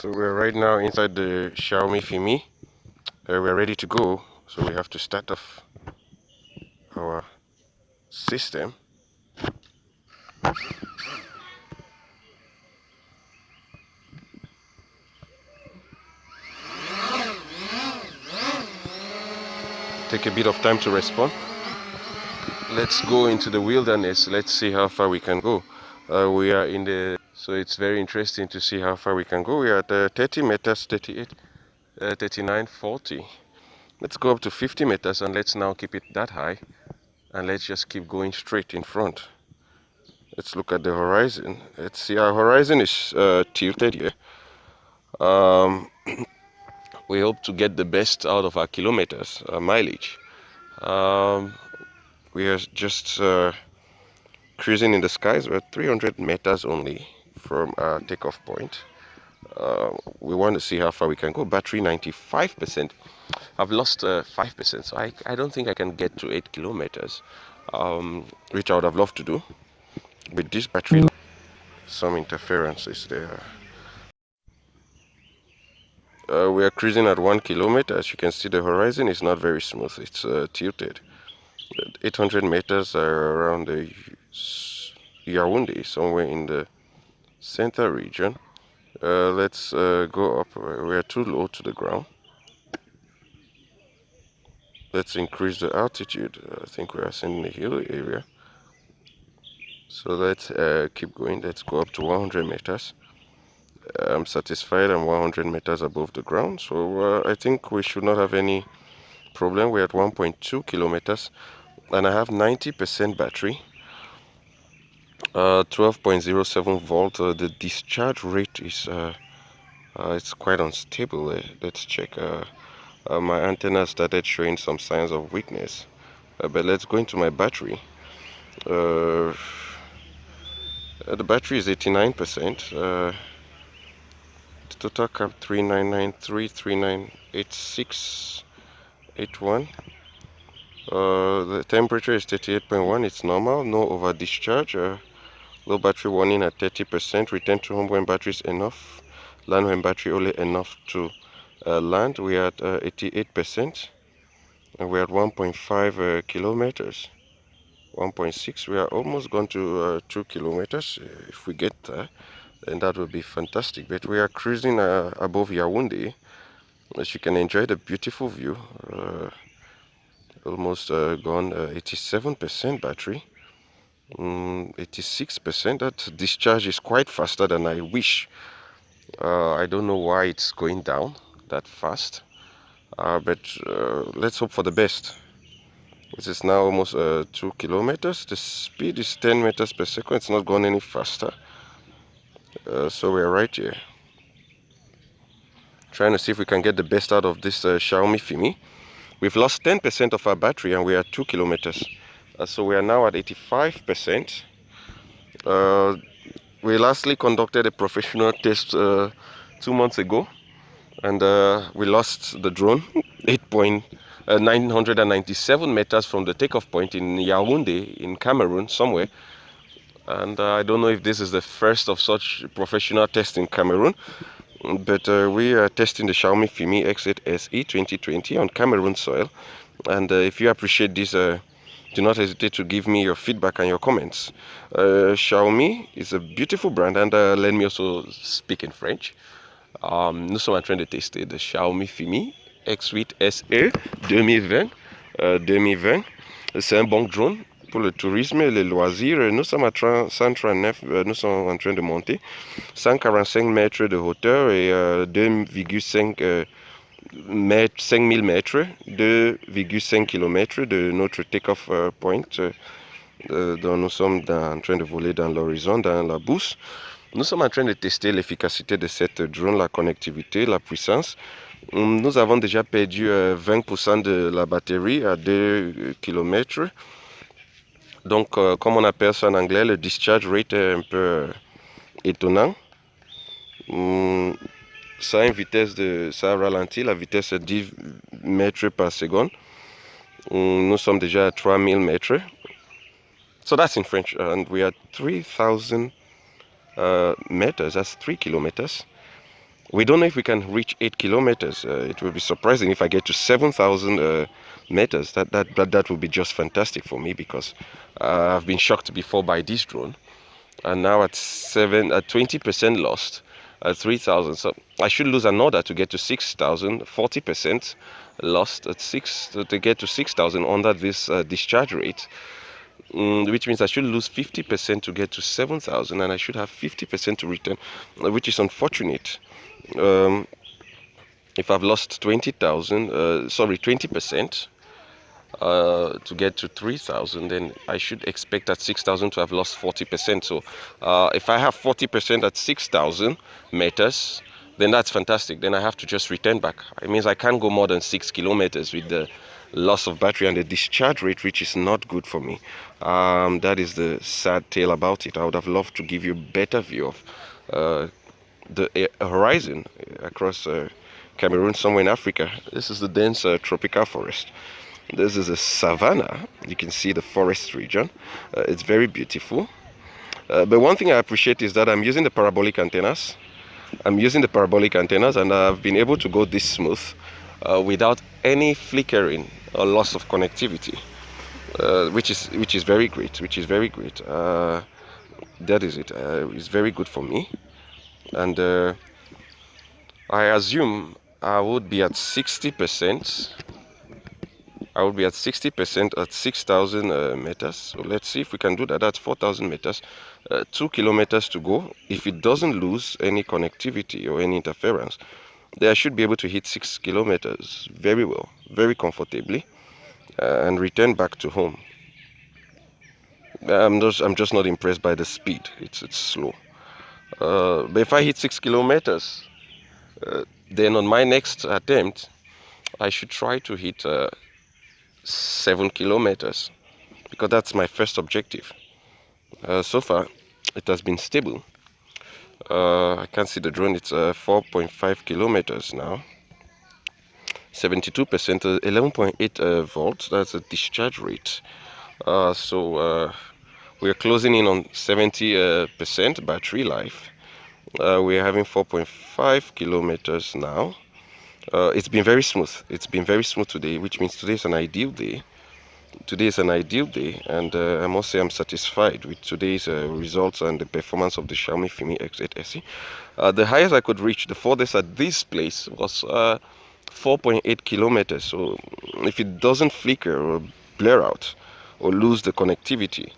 So we're right now inside the Xiaomi Fimi. We're ready to go. So we have to start off our system. Take a bit of time to respond. Let's go into the wilderness. Let's see how far we can go. We are in the... So it's very interesting to see how far we can go. We are at 30 meters, 38, 39, 40. Let's go up to 50 meters and let's now keep it that high. And let's just keep going straight in front. Let's look at the horizon. Let's see, our horizon is tilted here. We hope to get the best out of our kilometers, mileage. We are just cruising in the skies. We're 300 meters only from our takeoff point. We want to see how far we can go. Battery 95%. I've lost 5%, so I don't think I can get to 8 kilometers, which I would have loved to do. With this battery, some interferences there. We are cruising at 1 kilometer. As you can see, the horizon is not very smooth. It's tilted. 800 meters are around the Yaoundé, somewhere in the center region. Let's go up. We are too low to the ground. Let's increase the altitude. I think we are in the hill area. So let's keep going. Let's go up to 100 meters. I'm satisfied I'm 100 meters above the ground, so I think we should not have any problem. We're at 1.2 kilometers and I have 90% battery, 12.07 volt. The discharge rate is it's quite unstable. Let's check. My antenna started showing some signs of weakness, but let's go into my battery. The battery is 89%. Total cap 3993, 398681. The temperature is 38.1. It's normal, no over discharge. Low battery warning at 30%. Return to home when battery is enough. Land when battery only enough to land. We are at 88%, and we are at 1.5 kilometers. 1.6. We are almost gone to 2 kilometers. If we get there, then that would be fantastic. But we are cruising above Yaoundé, as you can enjoy the beautiful view. Almost gone. 87% battery, 86%. That discharge is quite faster than I wish. I don't know why it's going down that fast, but let's hope for the best. This is now almost 2 kilometers. The speed is 10 meters per second. It's not going any faster. So we're right here, trying to see if we can get the best out of this Xiaomi Fimi. We've lost 10% of our battery and we are 2 kilometers. So we are now at 85%. We lastly conducted a professional test 2 months ago, and we lost the drone 997 meters from the takeoff point in Yaoundé in Cameroon somewhere. And I don't know if this is the first of such professional tests in Cameroon, but we are testing the Xiaomi Fimi X8SE 2020 on Cameroon soil. And if you appreciate this, do not hesitate to give me your feedback and your comments. Xiaomi is a beautiful brand, and let me also speak in French. Nous sommes en train de tester le Xiaomi Fimi X8SE 2020. C'est un bon drone pour le tourisme et les loisirs. Nous sommes à 139, nous sommes en train de monter 145 mètres de hauteur et 2,5 5000 mètres, 2,5 km de notre take-off point, dont nous sommes en train de voler dans l'horizon, dans la bourse. Nous sommes en train de tester l'efficacité de cette drone, la connectivité, la puissance. Nous avons déjà perdu 20% de la batterie à 2 km. Donc, comme on appelle ça en anglais, le discharge rate est un peu étonnant. Ça a une vitesse ça ralentit, la vitesse est 10 mètres par seconde. Nous sommes déjà à 3000 mètres. So that's in French, and we are 3000 meters, that's 3 kilometers. We don't know if we can reach 8 kilometers. It will be surprising if I get to 7,000 meters. That would be just fantastic for me, because I've been shocked before by this drone, and now at 20% lost at 3,000. So I should lose another to get to 6,000. 40% lost at to get to 6,000 under this discharge rate. Which means I should lose 50% to get to 7,000, and I should have 50% to return, which is unfortunate. If I've lost 20% to get to 3,000, then I should expect at 6,000 to have lost 40%. So if I have 40% at 6,000 meters, then that's fantastic. Then I have to just return back. It means I can't go more than 6 kilometers with the loss of battery and the discharge rate, which is not good for me. That is the sad tale about it. I would have loved to give you a better view of the horizon across Cameroon, somewhere in Africa. This is the dense tropical forest. This is a savanna. You can see the forest region. It's very beautiful. But one thing I appreciate is that I'm using the parabolic antennas. And I've been able to go this smooth without any flickering or loss of connectivity, which is very great. That is it. It's very good for me, and I assume I would be at 60%. I will be at 60% at 6,000 meters. So let's see if we can do that. That's 4,000 meters, 2 kilometers to go. If it doesn't lose any connectivity or any interference, then I should be able to hit 6 kilometers very well, very comfortably, and return back to home. I'm just not impressed by the speed. It's slow. But if I hit 6 kilometers, then on my next attempt, I should try to hit 7 kilometers, because that's my first objective. So far it has been stable. I can't see the drone. It's 4.5 kilometers now, 72%, 11.8 volts. That's a discharge rate. So we're closing in on 70% battery life. We're having 4.5 kilometers now. It's been very smooth. Today, which means today is an ideal day. And I must say I'm satisfied with today's results and the performance of the Xiaomi Fimi X8SE. The highest I could reach, the furthest at this place, was 4.8 kilometers. So if it doesn't flicker or blur out or lose the connectivity,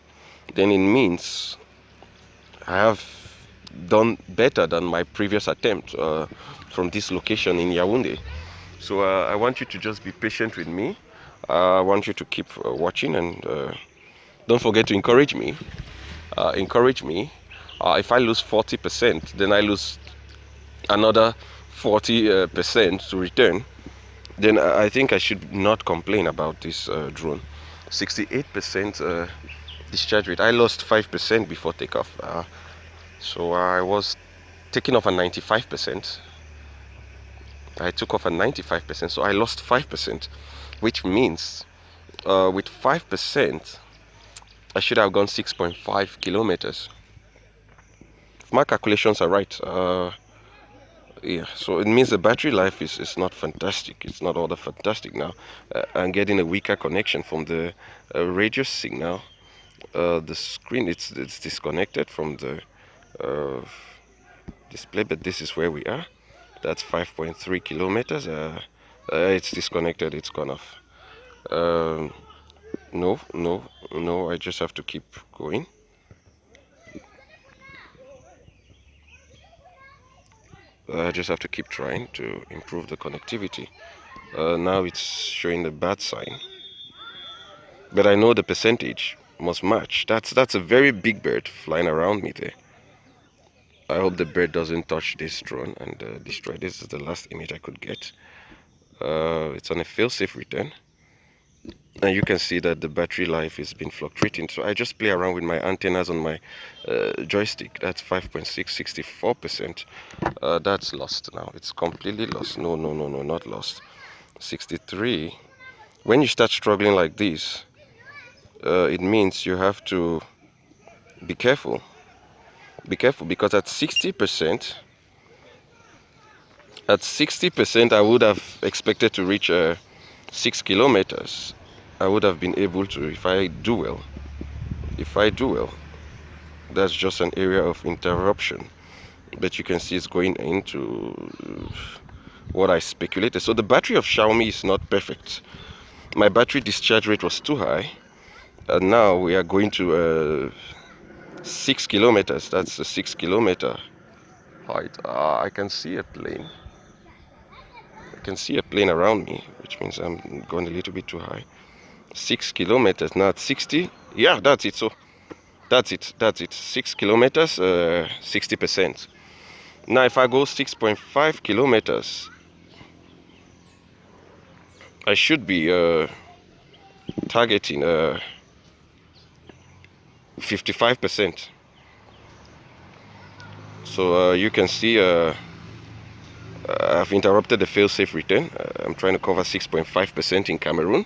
then it means I have done better than my previous attempt from this location in Yaoundé. So I want you to just be patient with me. I want you to keep watching, and don't forget to encourage me. If I lose 40%, then I lose another 40% to return. Then I think I should not complain about this drone. 68% discharge rate. I lost 5% before takeoff. So I was taking off at 95%. I took off at 95%, so I lost 5%, which means with 5%, I should have gone 6.5 kilometers. If my calculations are right, yeah, so it means the battery life is not fantastic. It's not all that fantastic now. I'm getting a weaker connection from the radio signal. The screen, it's disconnected from the display, but this is where we are. That's 5.3 kilometers. It's disconnected. It's gone off. No, I just have to keep going. I just have to keep trying to improve the connectivity. Now it's showing the bad sign, but I know the percentage must match. That's a very big bird flying around me there. I hope the bird doesn't touch this drone and destroy. This is the last image I could get. It's on a fail-safe return, and you can see that the battery life has been fluctuating. So I just play around with my antennas on my joystick. That's 5.6, 64%. That's lost now. It's completely lost. No, not lost. 63. When you start struggling like this, it means you have to be careful. Be careful, because at 60%, At 60%, I would have expected to reach 6 kilometers. I would have been able to, if I do well. If I do well, that's just an area of interruption. But you can see it's going into what I speculated. So the battery of Xiaomi is not perfect. My battery discharge rate was too high. And now we are going to 6 kilometers. That's a 6 kilometer height. I can see a plane. I can see a plane around me, which means I'm going a little bit too high. 6 kilometers. Now at 60. Yeah, that's it. So that's it. 6 kilometers, 60%. Now if I go 6.5 kilometers, I should be targeting 55%. So you can see I've interrupted the fail-safe return. I'm trying to cover 6.5% in Cameroon.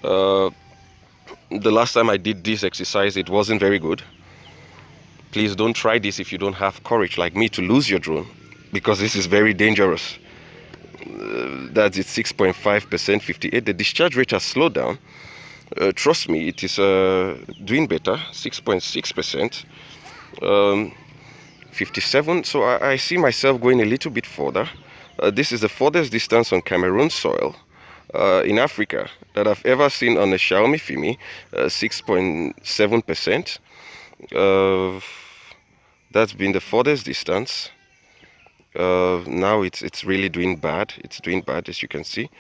The last time I did this exercise, it wasn't very good. Please don't try this if you don't have courage like me to lose your drone, because this is very dangerous. That's it, 6.5%, 58. The discharge rate has slowed down. Trust me, it is doing better, 6.6%. 57. So I see myself going a little bit further. This is the furthest distance on Cameroon soil in Africa that I've ever seen on a Xiaomi Fimi, 6.7%. That's been the furthest distance. Now it's really doing bad. It's doing bad, as you can see.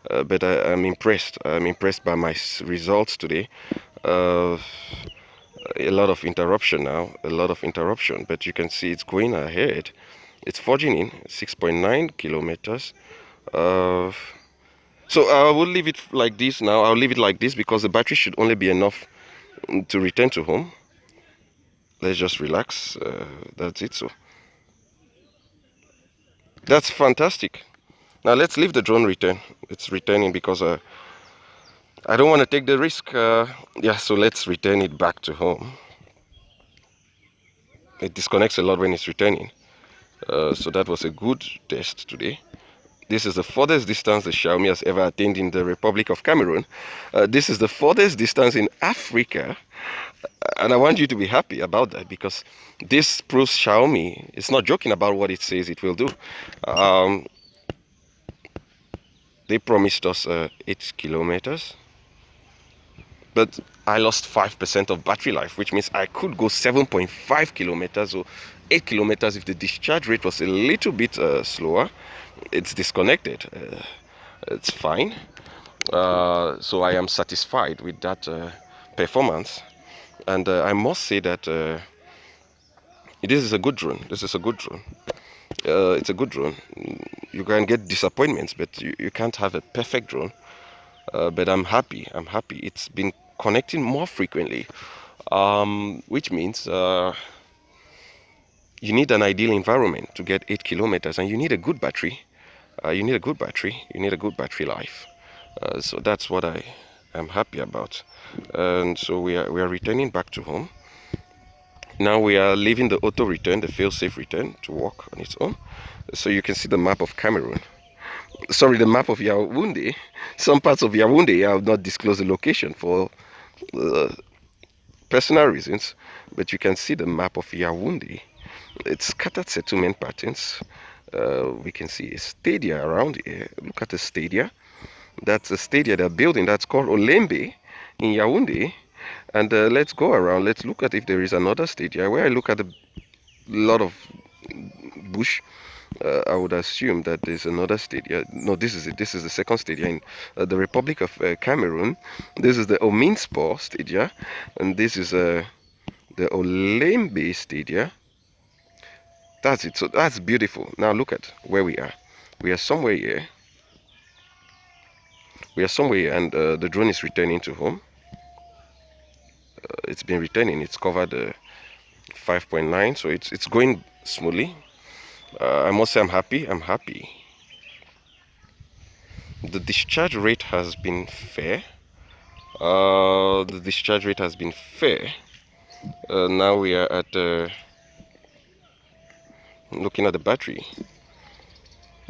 But I'm impressed. I'm impressed by my results today. A lot of interruption now, a lot of interruption, but you can see it's going ahead. It's forging in 6.9 kilometers. So I will leave it like this now. I'll leave it like this because the battery should only be enough to return to home. Let's just relax. That's it. So that's fantastic. Now let's leave the drone return. It's returning because I don't want to take the risk. Yeah, so let's return it back to home. It disconnects a lot when it's returning. So that was a good test today. This is the furthest distance the Xiaomi has ever attained in the Republic of Cameroon. This is the furthest distance in Africa. And I want you to be happy about that, because this proves Xiaomi is not joking about what it says it will do. They promised us 8 kilometers. But I lost 5% of battery life, which means I could go 7.5 kilometers or 8 kilometers if the discharge rate was a little bit slower. It's disconnected. It's fine. So I am satisfied with that performance. And I must say that this is a good drone. This is a good drone. It's a good drone. You can get disappointments, but you can't have a perfect drone. But I'm happy. I'm happy. It's been connecting more frequently, which means you need an ideal environment to get 8 kilometers, and you need a good battery. You need a good battery. You need a good battery life. So that's what I am happy about. And so we are returning back to home. Now we are leaving the auto return, the fail-safe return, to work on its own. So you can see the map of Cameroon. Sorry, the map of Yaoundé. Some parts of Yaoundé I have not disclosed the location for personal reasons, but you can see the map of Yaoundé. It's scattered settlement patterns. We can see a stadia around here. Look at the stadia. That's a stadia they're building. That's called Olembe in Yaoundé. And let's go around. Let's look at if there is another stadia. Where I look at a lot of bush, I would assume that there's another stadia. No, this is it. This is the second stadia in the Republic of Cameroon. This is the Ominspor stadia, and this is the Olembe stadia. That's it. So that's beautiful. Now look at where we are. We are somewhere here. We are somewhere here, and the drone is returning to home. It's been returning. It's covered 5.9, so it's going smoothly. I must say I'm happy. I'm happy. The discharge rate has been fair. The discharge rate has been fair. Now we are at looking at the battery.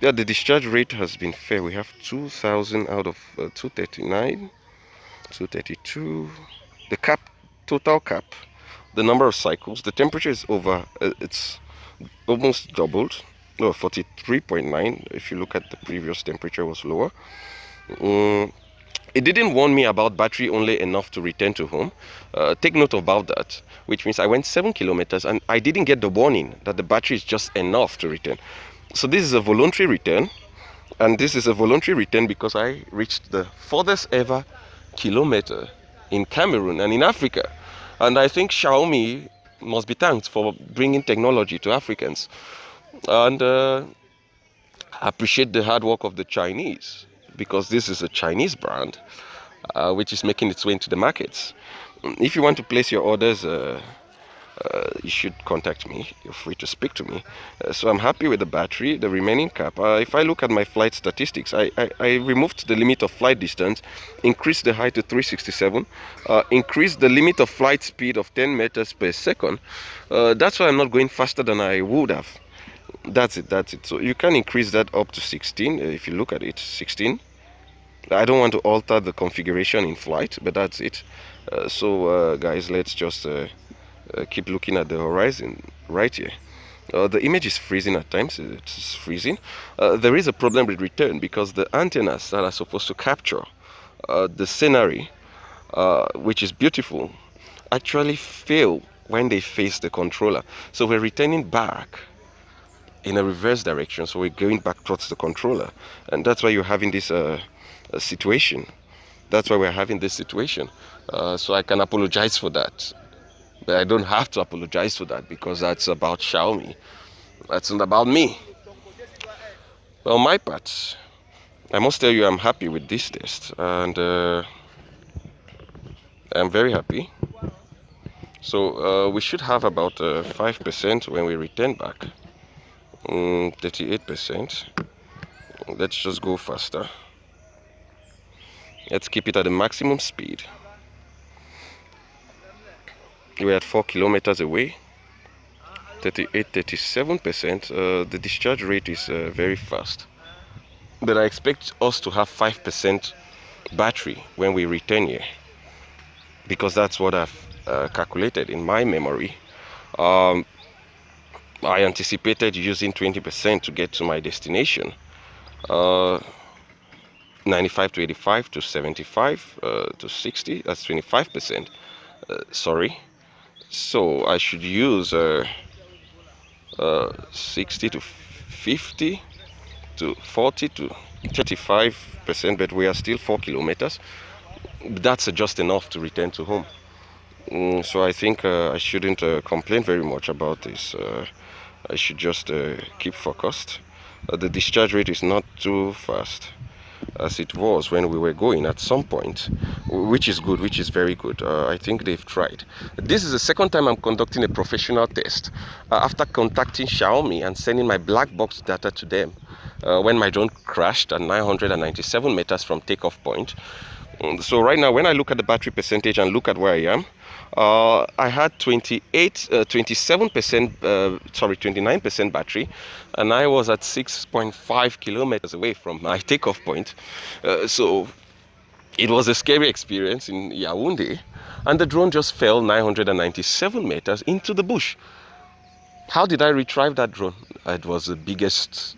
Yeah, the discharge rate has been fair. We have 2000 out of 239, 232. The cap, total cap, the number of cycles, the temperature is over, it's almost doubled. No, 43.9. If you look at the previous temperature was lower. It didn't warn me about battery only enough to return to home. Take note about that, which means I went 7 kilometers and I didn't get the warning that the battery is just enough to return. So this is a voluntary return, and this is a voluntary return because I reached the furthest ever kilometer in Cameroon and in Africa. And I think Xiaomi must be thanked for bringing technology to Africans. And I appreciate the hard work of the Chinese, because this is a Chinese brand which is making its way into the markets. If you want to place your orders, you should contact me. You're free to speak to me. So I'm happy with the battery, the remaining cap. If I look at my flight statistics, I removed the limit of flight distance, increased the height to 367, increased the limit of flight speed of 10 meters per second. That's why I'm not going faster than I would have. That's it. So you can increase that up to 16. If you look at it, 16. I don't want to alter the configuration in flight, but that's it. So guys, let's just keep looking at the horizon right here. The image is freezing at times. It's freezing. There is a problem with return because the antennas that are supposed to capture the scenery, which is beautiful, actually fail when they face the controller. So we're returning back in a reverse direction, so we're going back towards the controller, and that's why you're having this situation. That's why we're having this situation. So I can apologize for that, but I don't have to apologize for that because that's about Xiaomi. That's not about me. Well, my part, I must tell you I'm happy with this test, and I'm very happy. So we should have about 5% when we return back. 38%. Let's just go faster. Let's keep it at the maximum speed. We're at 4 kilometers away. 37%. The discharge rate is very fast, but I expect us to have 5% battery when we return here, because that's what I've calculated in my memory. I anticipated using 20% to get to my destination. 95 to 85 to 75 to 60, that's 25%. Sorry. So I should use 60 to 50 to 40 to 35%, but we are still 4 kilometers. That's just enough to return to home. So I think I shouldn't complain very much about this. I should just keep focused. The discharge rate is not too fast as it was when we were going at some point, which is good, which is very good. I think they've tried. This is the second time I'm conducting a professional test after contacting Xiaomi and sending my black box data to them when my drone crashed at 997 meters from takeoff point. So right now, when I look at the battery percentage and look at where I am, I had 29% battery, and I was at 6.5 kilometers away from my takeoff point. So it was a scary experience in Yaoundé, and the drone just fell 997 meters into the bush. How did I retrieve that drone? It was the biggest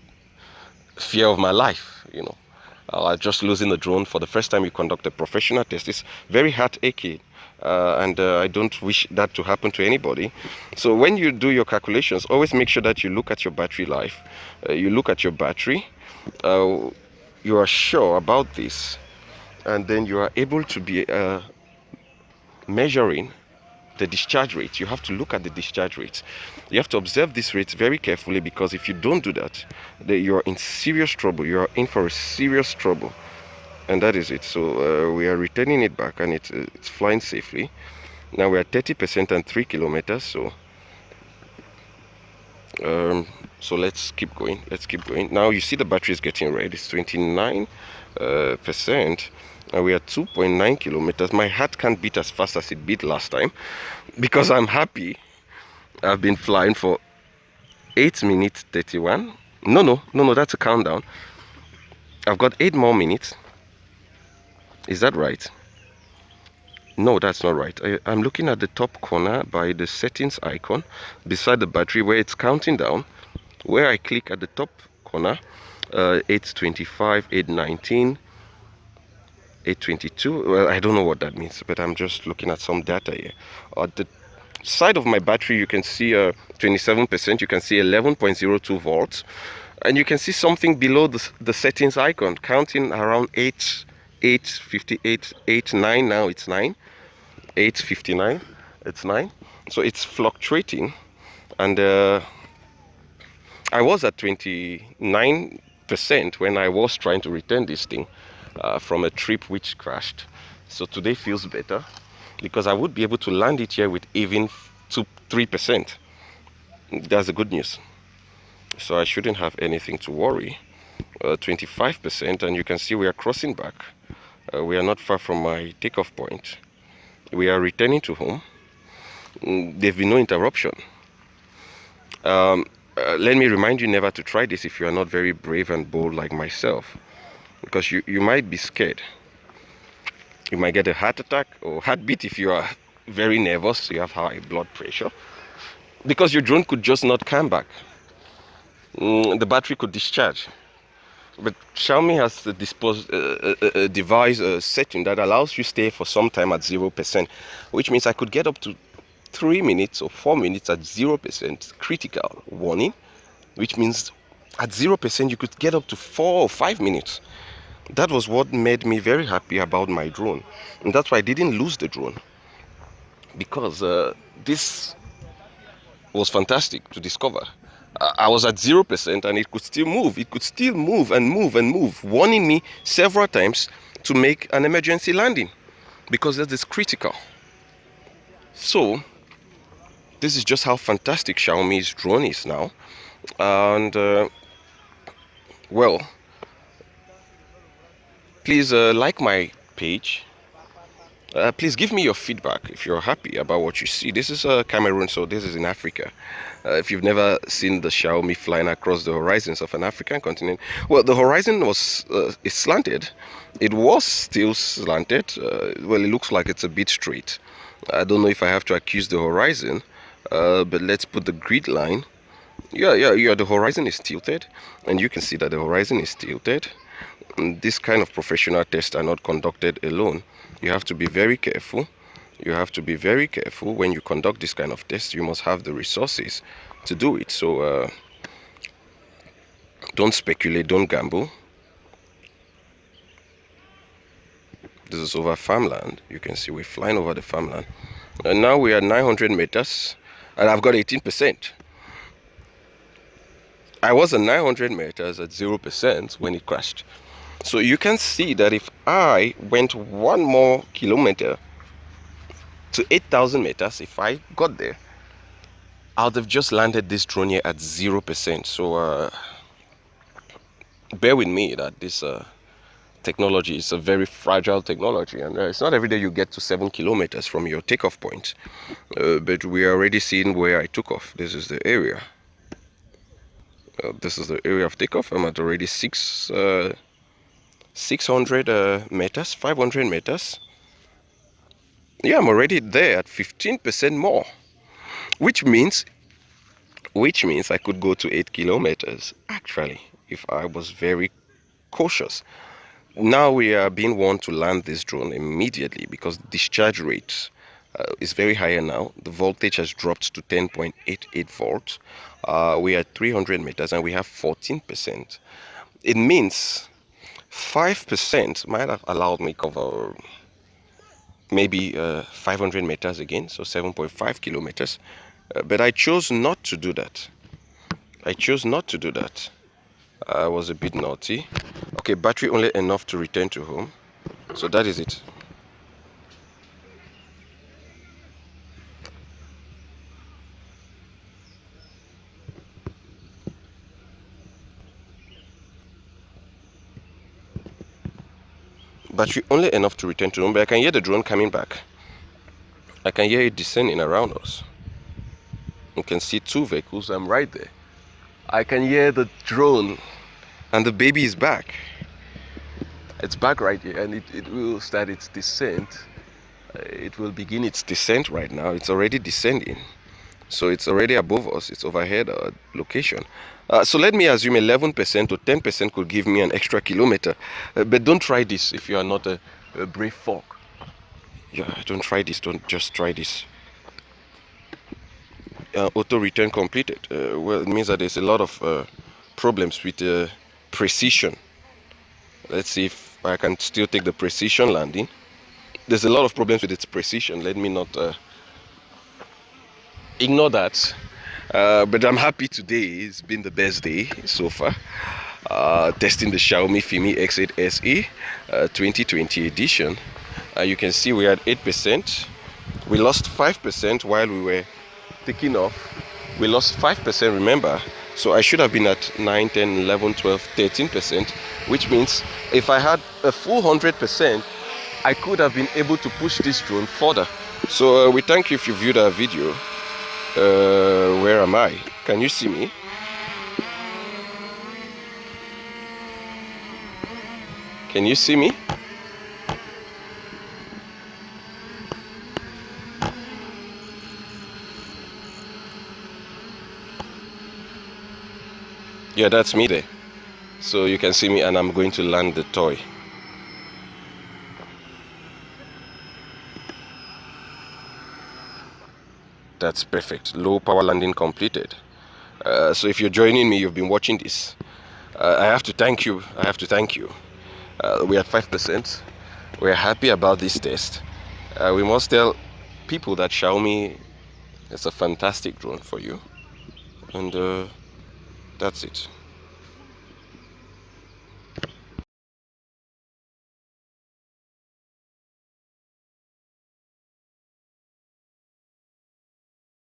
fear of my life, you know. Just losing the drone for the first time you conduct a professional test is very heartaching, and I don't wish that to happen to anybody. So when you do your calculations, always make sure that you look at your battery life. You look at your battery, you are sure about this, and then you are able to be measuring the discharge rate. You have to look at the discharge rates. You have to observe these rates very carefully, because if you don't do that, you are in serious trouble. You are in for a serious trouble, and that is it. So we are returning it back, and it's flying safely. Now we are 30% and 3 kilometers. So so let's keep going. Now you see the battery is getting red. It's 29%. And we are 2.9 kilometers. My heart can't beat as fast as it beat last time, because I'm happy. I've been flying for 8 minutes 31. No, that's a countdown. I've got 8 more minutes. Is that right? No, that's not right. I'm looking at the top corner by the settings icon beside the battery where it's counting down. Where I click at the top corner, 8:25, 8:19, 8:22. Well, I don't know what that means, but I'm just looking at some data here. At the side of my battery, you can see 27%. You can see 11.02 volts, and you can see something below the settings icon counting around 8:58, 8:9. Now it's 9. 8:59. It's 9. So it's fluctuating, and I was at 29% when I was trying to return this thing from a trip which crashed. So today feels better because I would be able to land it here with even 3%. That's the good news. So I shouldn't have anything to worry. 25%, and you can see we are crossing back. We are not far from my takeoff point. We are returning to home. There've been no interruption. Let me remind you never to try this if you are not very brave and bold like myself, because you might be scared. You might get a heart attack or heartbeat if you are very nervous, you have high blood pressure, because your drone could just not come back. The battery could discharge. But Xiaomi has a device setting that allows you stay for some time at 0%, which means I could get up to 3 minutes or 4 minutes at 0% critical warning, which means at 0% you could get up to 4 or 5 minutes. That was what made me very happy about my drone, and that's why I didn't lose the drone, because this was fantastic to discover. I was at 0% and it could still move. It could still move and move and move, warning me several times to make an emergency landing because that is critical. So this is just how fantastic Xiaomi's drone is now. And well, please like my page. Please give me your feedback if you're happy about what you see. This is Cameroon, so this is in Africa. If you've never seen the Xiaomi flying across the horizons of an African continent, well, the horizon is slanted. It was still slanted. Well, it looks like it's a bit straight. I don't know if I have to accuse the horizon, but let's put the grid line. Yeah, the horizon is tilted, and you can see that the horizon is tilted. And this kind of professional tests are not conducted alone. You have to be very careful. You have to be very careful when you conduct this kind of tests. You must have the resources to do it. So don't speculate, don't gamble. This is over farmland. You can see we're flying over the farmland. And now we are 900 meters, and I've got 18%. I was at 900 meters at 0% when it crashed. So you can see that if I went 1 more kilometer to 8,000 meters, if I got there, I would have just landed this drone here at 0%. So bear with me that this technology is a very fragile technology, and it's not every day you get to 7 kilometers from your takeoff point. But we are already seeing where I took off. This is the area. This is the area of takeoff. I'm at already 600 meters, 500 meters. Yeah, I'm already there at 15% more, which means I could go to 8 kilometers actually if I was very cautious. Now we are being warned to land this drone immediately because the discharge rate is very higher now. The voltage has dropped to 10.88 volts. We are at 300 meters and we have 14%. It means 5% might have allowed me cover maybe 500 meters again, so 7.5 kilometers. But I chose not to do that. I was a bit naughty. Okay, battery only enough to return to home. So that is it. Battery only enough to return to home, but I can hear the drone coming back. I can hear it descending around us. You can see 2 vehicles. I'm right there. I can hear the drone, and the baby is back. It's back right here, and it will start its descent. It will begin its descent right now. It's already descending. So it's already above us. It's overhead our location. So let me assume 11% or 10% could give me an extra kilometer. But don't try this if you are not a brave folk. Yeah, don't try this. Don't just try this. Auto return completed. Well, it means that there's a lot of problems with precision. Let's see if I can still take the precision landing. There's a lot of problems with its precision. Let me not ignore that. But I'm happy today. It's been the best day so far. Testing the Xiaomi Fimi X8SE 2020 edition. You can see we are at 8%. We lost 5% while we were taking off. We lost 5%, remember. So I should have been at 9, 10, 11, 12, 13%, which means if I had a full 100%, I could have been able to push this drone further. So we thank you if you viewed our video. Where am I? Can you see me? Can you see me? Yeah, that's me there. So you can see me, and I'm going to land the toy. That's perfect. Low power landing completed. So if you're joining me, you've been watching this. I have to thank you. We're at 5%. We're happy about this test. We must tell people that Xiaomi is a fantastic drone for you. And that's it.